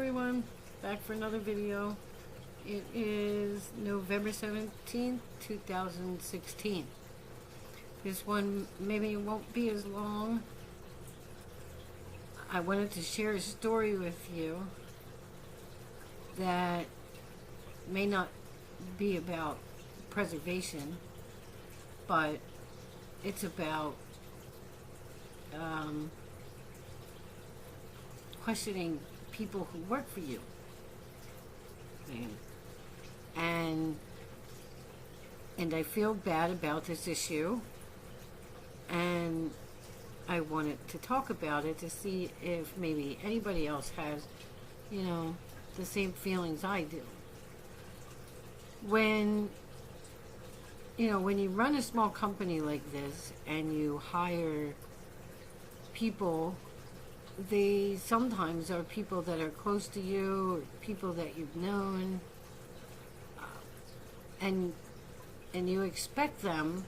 everyone, back for another video. It is November 17th, 2016. This one maybe won't be as long. I wanted to share a story with you that may not be about preservation, but it's about questioning people who work for you. And I feel bad about this issue, and I wanted to talk about it to see if maybe anybody else has, the same feelings I do. When you run a small company like this and you hire people, they sometimes are people that are close to you, or people that you've known, and you expect them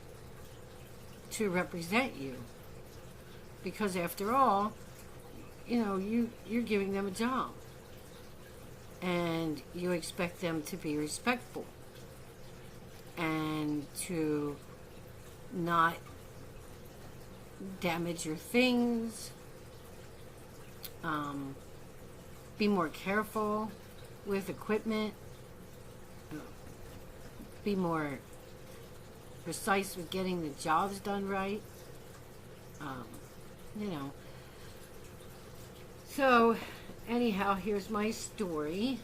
to represent you, because after all, you're giving them a job, and you expect them to be respectful and to not damage your things. Be more careful with equipment. Be more precise with getting the jobs done right. So anyhow, here's my story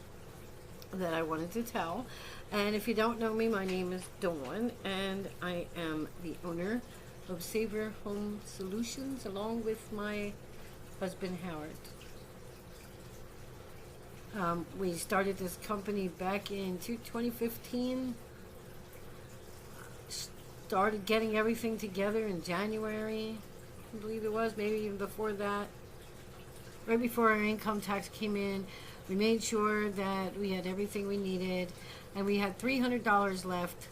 that I wanted to tell. And if you don't know me, my name is Dawn, and I am the owner of Saver Home Solutions, along with my husband Howard. We started this company back in 2015. Started getting everything together in January, I believe it was, maybe even before that. Right before our income tax came in, we made sure that we had everything we needed, and we had $300 left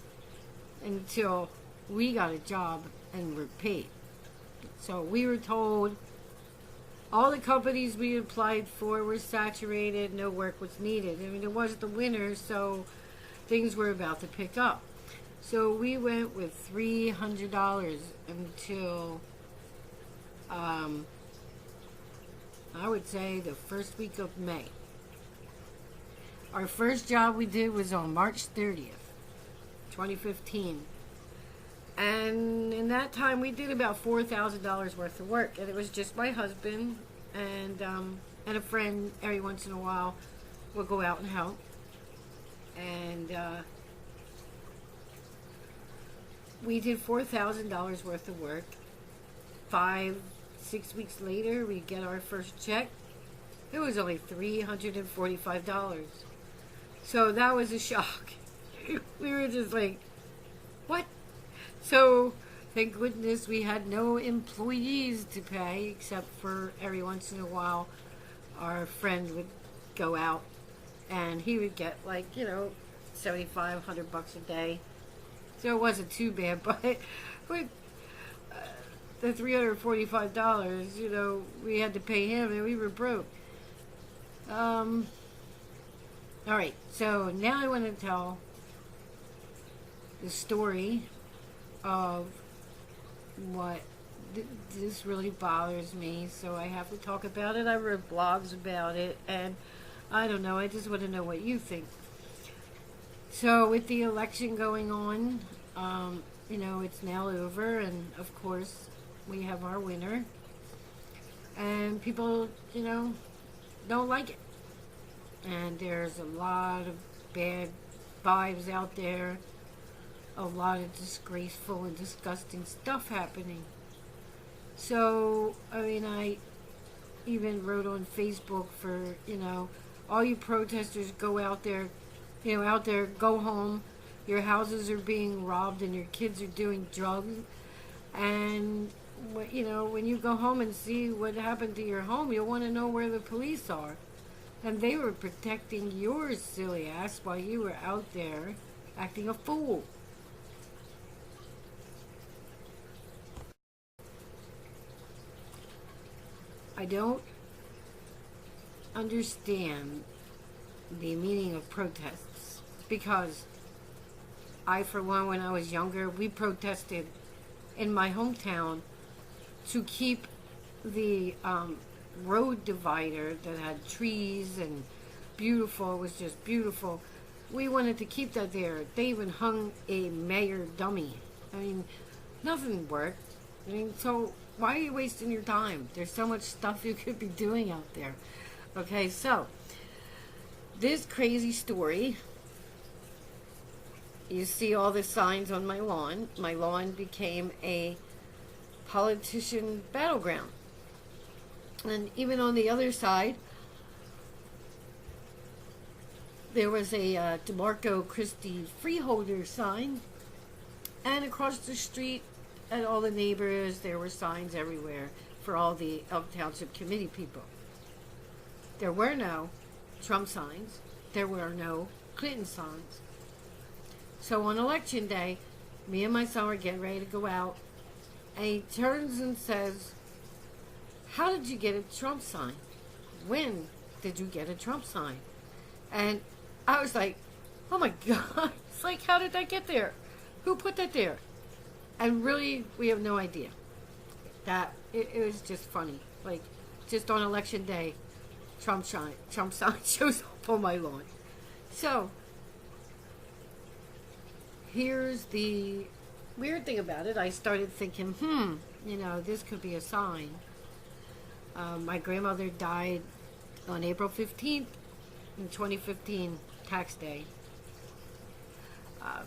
until we got a job and were paid. So we were told all the companies we applied for were saturated, no work was needed. I mean, it was the winter, so things were about to pick up. So we went with $300 until, I would say, the first week of May. Our first job we did was on March 30th, 2015. And in that time, we did about $4,000 worth of work. And it was just my husband and a friend. Every once in a while, we'll go out and help. And we did $4,000 worth of work. 5-6 weeks later, we get our first check. It was only $345. So that was a shock. We were just like, what? So thank goodness we had no employees to pay, except for every once in a while our friend would go out and he would get like, $7,500 a day. So it wasn't too bad, but with the $345, we had to pay him and we were broke. All right, so now I want to tell the story of what this really bothers me, so I have to talk about it. I wrote blogs about it, and I don't know, I just want to know what you think. So with the election going on, it's now over, and of course we have our winner, and people, don't like it. And there's a lot of bad vibes out there, a lot of disgraceful and disgusting stuff happening. So, I even wrote on Facebook for, all you protesters, go out there, go home. Your houses are being robbed and your kids are doing drugs. And, when you go home and see what happened to your home, you'll want to know where the police are. And they were protecting your silly ass while you were out there acting a fool. I don't understand the meaning of protests, because I, for one, when I was younger, we protested in my hometown to keep the road divider that had trees and beautiful, it was just beautiful. We wanted to keep that there. They even hung a mayor dummy. I mean, nothing worked. I mean, so why are you wasting your time? There's so much stuff you could be doing out there. Okay, so this crazy story, you see all the signs on my lawn. My lawn became a politician battleground. And even on the other side, there was a DeMarco Christie freeholder sign. And across the street at all the neighbors, there were signs everywhere for all the Elk Township Committee people. There were no Trump signs. There were no Clinton signs. So on election day, me and my son were getting ready to go out, and he turns and says, "How did you get a Trump sign? When did you get a Trump sign?" And I was like, oh my God. It's like, how did that get there? Who put that there? And really, we have no idea. That it was just funny. Like, just on election day, Trump sign shows up on my lawn. So here's the weird thing about it. I started thinking, this could be a sign. My grandmother died on April 15th in 2015, tax day.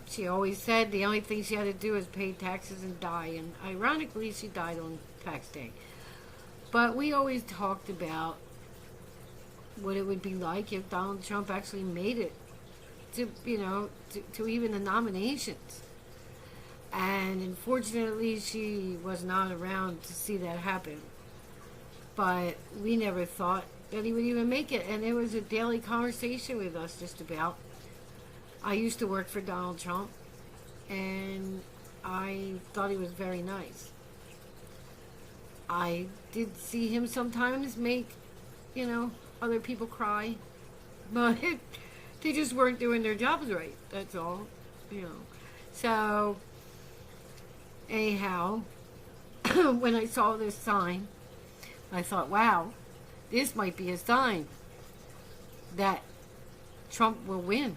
She always said the only thing she had to do was pay taxes and die, and ironically she died on tax day. But we always talked about what it would be like if Donald Trump actually made it to even the nominations. And unfortunately she was not around to see that happen. But we never thought that he would even make it, and it was a daily conversation with us just about. I used to work for Donald Trump, and I thought he was very nice. I did see him sometimes make, other people cry, but they just weren't doing their jobs right, that's all, So, anyhow, when I saw this sign, I thought, wow, this might be a sign that Trump will win.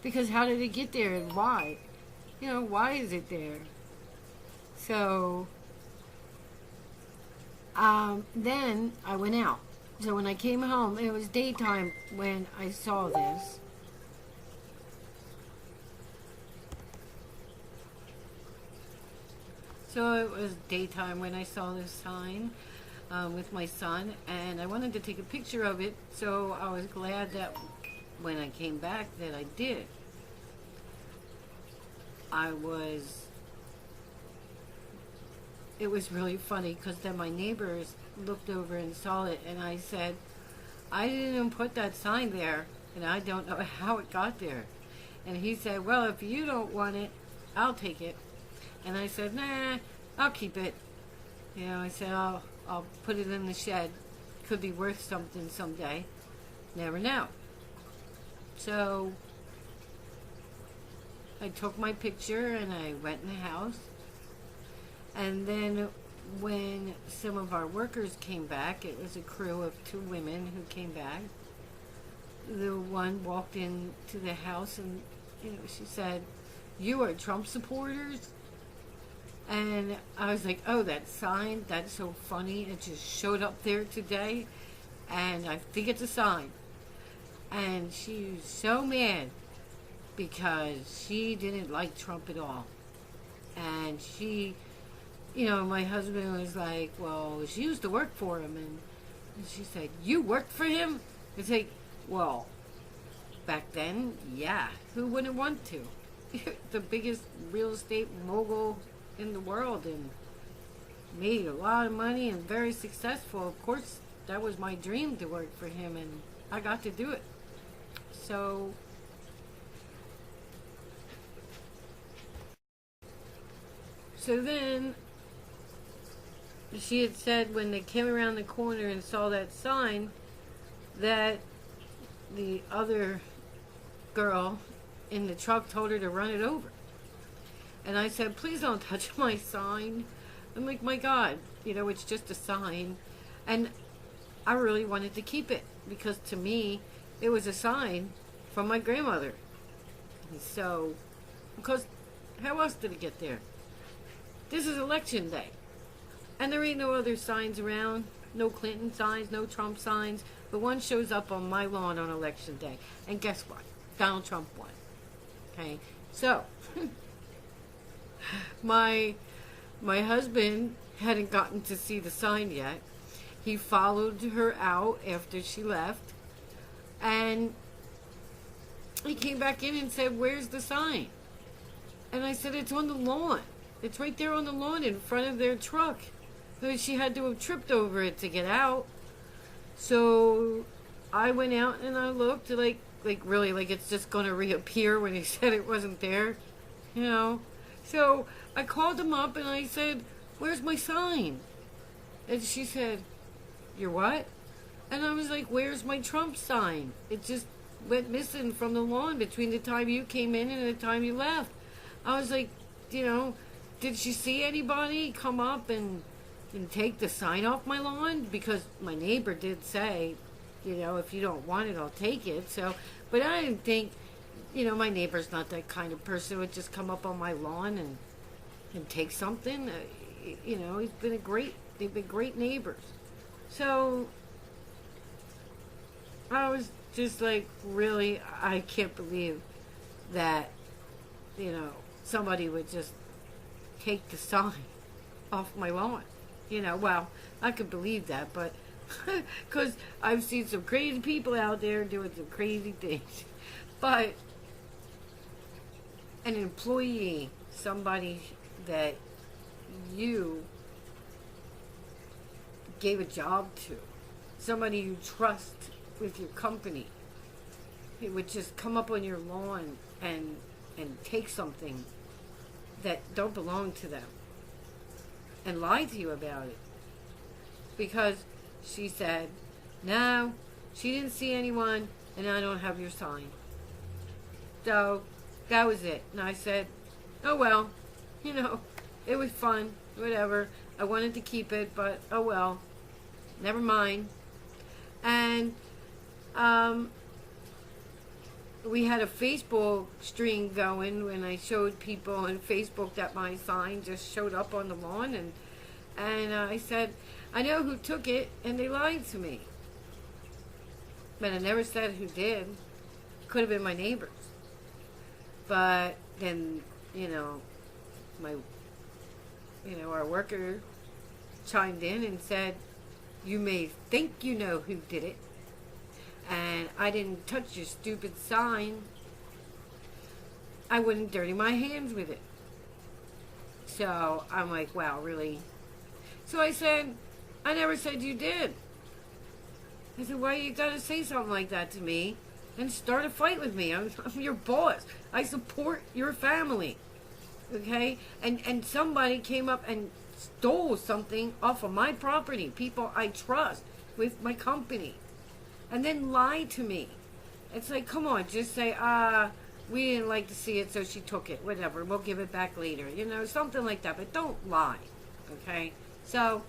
Because how did it get there and why? Why is it there? So, then I went out. So when I came home, it was daytime when I saw this. So it was daytime when I saw this sign with my son, and I wanted to take a picture of it, so I was glad that when I came back that I did. It was really funny because then my neighbors looked over and saw it, and I said, I didn't even put that sign there, and I don't know how it got there. And he said, well, if you don't want it, I'll take it. And I said, nah, I'll keep it. I said, I'll put it in the shed. Could be worth something someday. Never know. So I took my picture and I went in the house. And then when some of our workers came back, it was a crew of 2 women who came back. The one walked into the house and she said, "You are Trump supporters?" And I was like, oh, that sign, that's so funny. It just showed up there today, and I think it's a sign. And she was so mad because she didn't like Trump at all. And she, my husband was like, well, she used to work for him. And she said, you worked for him? It's like, well, back then, yeah, who wouldn't want to? The biggest real estate mogul in the world and made a lot of money and very successful. Of course, that was my dream to work for him, and I got to do it. So then she had said when they came around the corner and saw that sign that the other girl in the truck told her to run it over. And I said, please don't touch my sign. I'm like, my God, it's just a sign. And I really wanted to keep it because to me, it was a sign from my grandmother. And so, because how else did it get there? This is election day. And there ain't no other signs around. No Clinton signs, no Trump signs. But one shows up on my lawn on election day. And guess what? Donald Trump won. Okay? So, my husband hadn't gotten to see the sign yet. He followed her out after she left. And he came back in and said, where's the sign? And I said, it's on the lawn. It's right there on the lawn in front of their truck. So she had to have tripped over it to get out. So I went out and I looked like really like it's just going to reappear when he said it wasn't there. So I called him up and I said, where's my sign? And she said, your what? And I was like, where's my Trump sign? It just went missing from the lawn between the time you came in and the time you left. I was like, did she see anybody come up and take the sign off my lawn? Because my neighbor did say, if you don't want it, I'll take it. So, but I didn't think, my neighbor's not that kind of person who would just come up on my lawn and take something. They've been great neighbors. So I was just like, really, I can't believe that, somebody would just take the sign off my lawn. Well, I could believe that, but because I've seen some crazy people out there doing some crazy things. But an employee, somebody that you gave a job to, somebody you trust with your company, it would just come up on your lawn and take something that don't belong to them and lie to you about it. Because she said, no, she didn't see anyone and I don't have your sign. So that was it. And I said, oh well, it was fun, whatever. I wanted to keep it, but oh well, never mind. And we had a Facebook string going when I showed people on Facebook that my sign just showed up on the lawn, and I said, I know who took it, and they lied to me. But I never said who did. Could have been my neighbors. But then, our worker chimed in and said, you may think you know who did it, and I didn't touch your stupid sign. I wouldn't dirty my hands with it. So I'm like, wow, really? So I said, I never said you did. I said, why you gotta say something like that to me and start a fight with me? I'm your boss. I support your family. Okay? And somebody came up and stole something off of my property, people I trust with my company, and then lied to me. It's like, come on, just say, we didn't like to see it, so she took it, whatever, we'll give it back later, something like that, but don't lie, okay? So,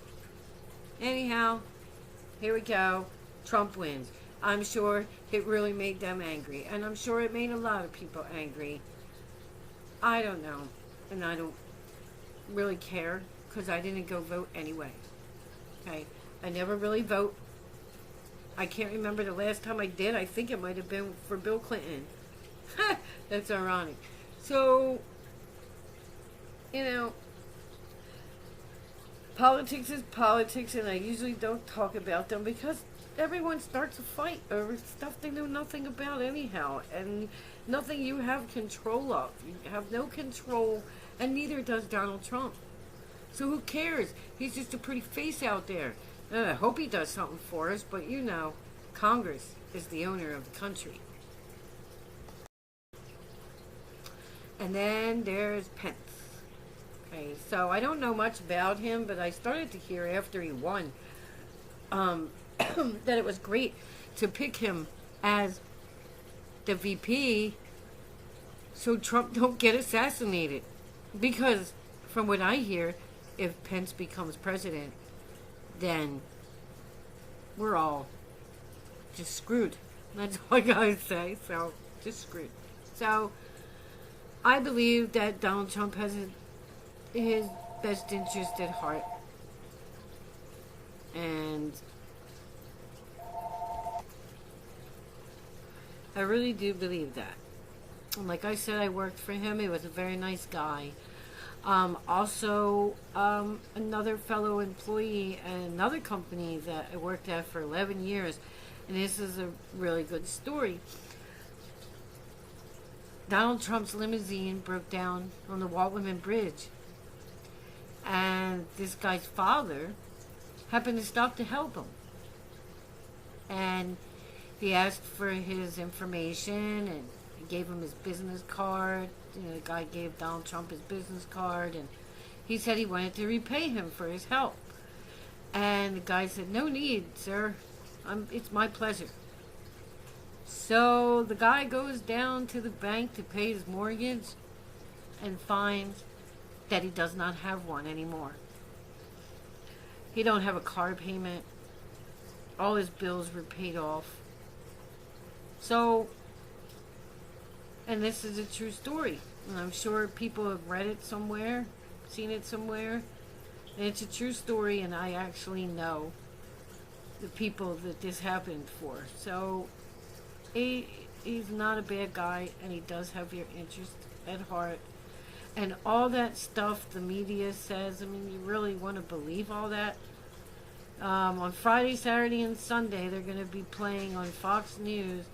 anyhow, here we go. Trump wins. I'm sure it really made them angry, and I'm sure it made a lot of people angry. I don't know, and I don't really care, because I didn't go vote anyway. Okay? I never really vote. I can't remember the last time I did. I think it might have been for Bill Clinton. That's ironic. So, politics is politics, and I usually don't talk about them because everyone starts a fight over stuff they know nothing about anyhow, and nothing you have control of. You have no control, and neither does Donald Trump. So who cares? He's just a pretty face out there. And I hope he does something for us, but Congress is the owner of the country. And then there's Pence. Okay, so I don't know much about him, but I started to hear after he won that it was great to pick him as the VP so Trump don't get assassinated. Because from what I hear, if Pence becomes president, then we're all just screwed. That's all I gotta say. So, just screwed. So, I believe that Donald Trump has his best interest at heart. And I really do believe that. And like I said, I worked for him. He was a very nice guy. Also, another fellow employee at another company that I worked at for 11 years. And this is a really good story. Donald Trump's limousine broke down on the Walt Whitman Bridge. And this guy's father happened to stop to help him. And he asked for his information and he gave him his business card. You know, the guy gave Donald Trump his business card and he said he wanted to repay him for his help. And the guy said, "No need, sir. It's my pleasure." So the guy goes down to the bank to pay his mortgage and finds that he does not have one anymore. He don't have a car payment. All his bills were paid off. So, and this is a true story. And I'm sure people have read it somewhere, seen it somewhere. And it's a true story, and I actually know the people that this happened for. So, he's not a bad guy, and he does have your interest at heart. And all that stuff the media says, I mean, you really want to believe all that? On Friday, Saturday, and Sunday, they're going to be playing on Fox News,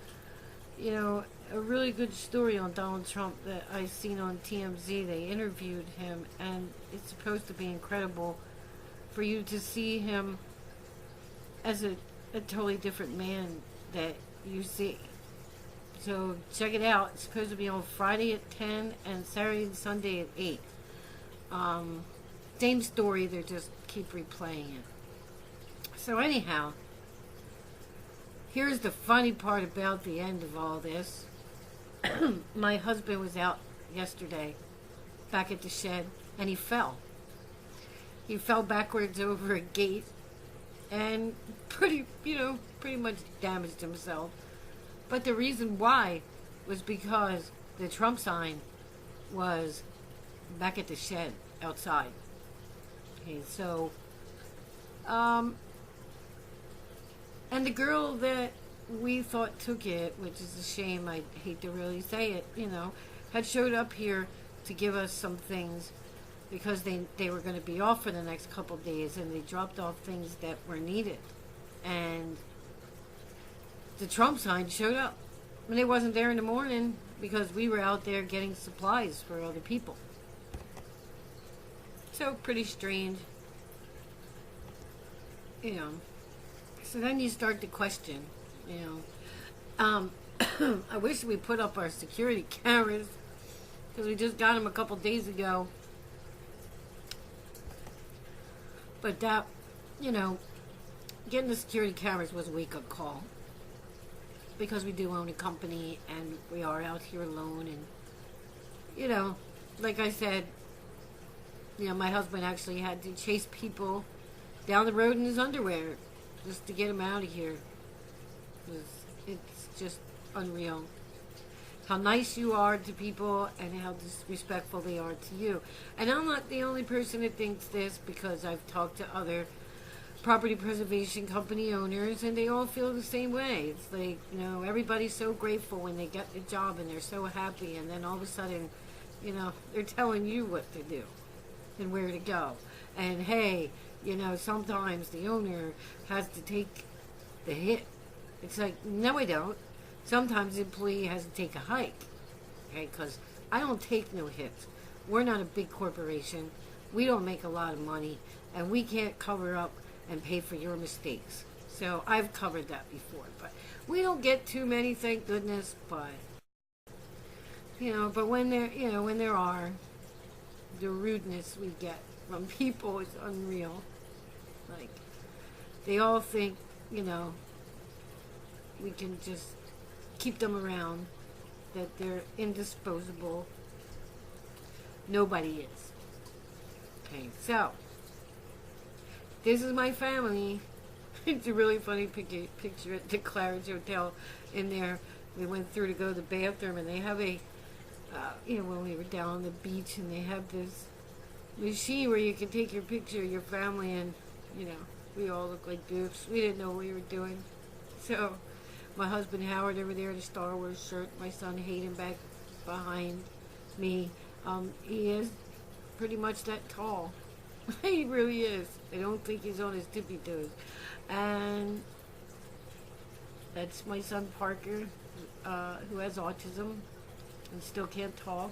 you know, a really good story on Donald Trump that I've seen on TMZ. They interviewed him, and it's supposed to be incredible for you to see him as a totally different man that you see. So check it out. It's supposed to be on Friday at 10 and Saturday and Sunday at 8. Same story, they just keep replaying it. So anyhow, here's the funny part about the end of all this. My husband was out yesterday back at the shed and he fell. He fell backwards over a gate and pretty much damaged himself. But the reason why was because the Trump sign was back at the shed outside. Okay, so, and the girl that we thought took it, which is a shame, I hate to really say it, had showed up here to give us some things because they were going to be off for the next couple of days, and they dropped off things that were needed. And the Trump sign showed up. And it wasn't there in the morning because we were out there getting supplies for other people. So pretty strange. So then you start to question, I wish we put up our security cameras because we just got them a couple days ago. But that, getting the security cameras was a wake-up call. Because we do own a company and we are out here alone, and like I said, my husband actually had to chase people down the road in his underwear just to get him out of here. It's just unreal how nice you are to people and how disrespectful they are to you. And I'm not the only person that thinks this, because I've talked to other property preservation company owners, and they all feel the same way. It's like, everybody's so grateful when they get the job and they're so happy, and then all of a sudden, they're telling you what to do and where to go. And hey, sometimes the owner has to take the hit. It's like, no, I don't. Sometimes the employee has to take a hike, okay, because I don't take no hits. We're not a big corporation. We don't make a lot of money, and we can't cover up and pay for your mistakes. So I've covered that before, but we don't get too many, thank goodness. But but when there are, the rudeness we get from people is unreal. Like, they all think we can just keep them around, that they're indisposable. Nobody is. Okay, so this is my family. It's a really funny picture at the Claridge Hotel. In there, we went through to go to the bathroom, and they have a, when we were down on the beach, and they have this machine where you can take your picture of your family, and, we all look like dupes. We didn't know what we were doing. So, my husband Howard over there in a Star Wars shirt, my son Hayden back behind me. He is pretty much that tall. He really is. I don't think he's on his tippy toes. And that's my son Parker, who has autism and still can't talk.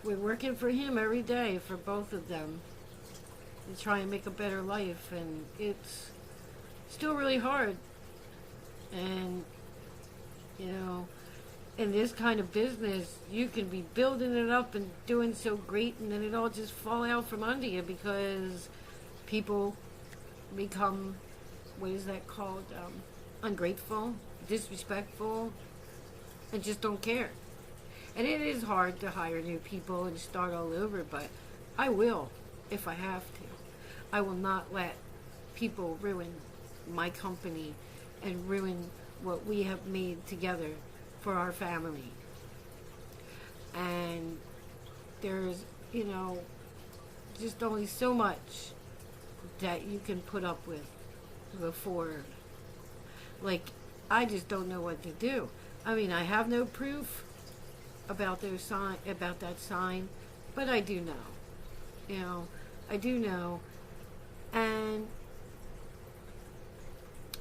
We're working for him every day, for both of them, to try and make a better life, and it's still really hard. And in this kind of business, you can be building it up and doing so great, and then it all just fall out from under you because people become, what is that called, ungrateful, disrespectful, and just don't care. And it is hard to hire new people and start all over, but I will if I have to. I will not let people ruin my company and ruin what we have made together for our family. And there's, just only so much that you can put up with before. Like, I just don't know what to do. I mean, I have no proof about that sign, but I do know. I do know. And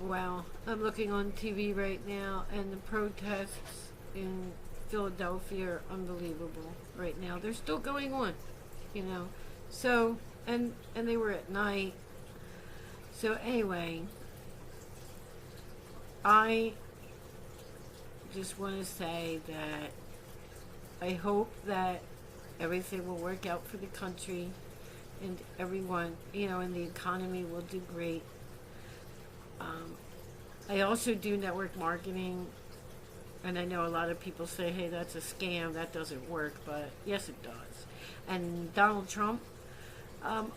wow, I'm looking on TV right now, and the protests in Philadelphia are unbelievable right now. They're still going on, So, and they were at night. So anyway, I just want to say that I hope that everything will work out for the country and everyone, and the economy will do great. I also do network marketing, and I know a lot of people say, hey, that's a scam, that doesn't work, but yes, it does. And Donald Trump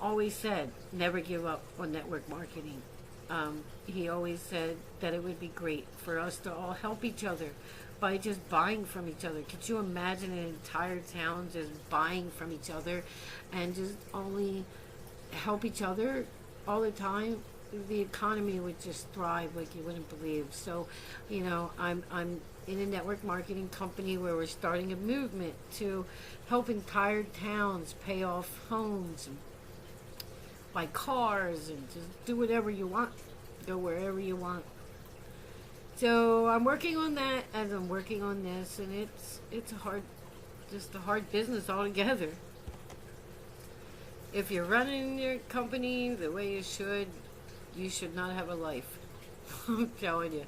always said, never give up on network marketing. He always said that it would be great for us to all help each other by just buying from each other. Could you imagine an entire town just buying from each other and just only help each other all the time? The economy would just thrive like you wouldn't believe. So, I'm in a network marketing company where we're starting a movement to help entire towns pay off homes and buy cars and just do whatever you want, go wherever you want. So I'm working on that as I'm working on this, and it's a hard business altogether. If you're running your company the way you should not have a life. I'm telling you.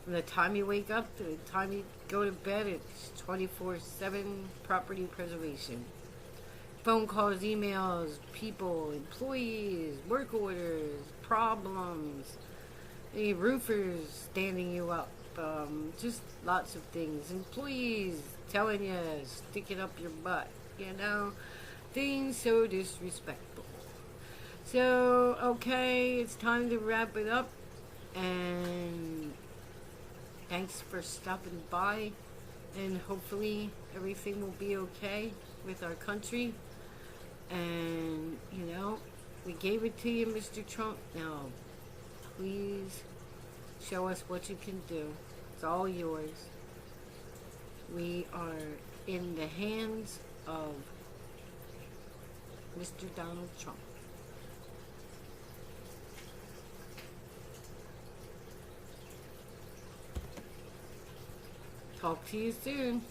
From the time you wake up to the time you go to bed, it's 24/7 property preservation. Phone calls, emails, people, employees, work orders, problems, any roofers standing you up, just lots of things. Employees telling you, stick it up your butt, things so disrespectful. So, okay, it's time to wrap it up, and thanks for stopping by, and hopefully everything will be okay with our country. And, we gave it to you, Mr. Trump. Now, please show us what you can do. It's all yours. We are in the hands of Mr. Donald Trump. Talk to you soon.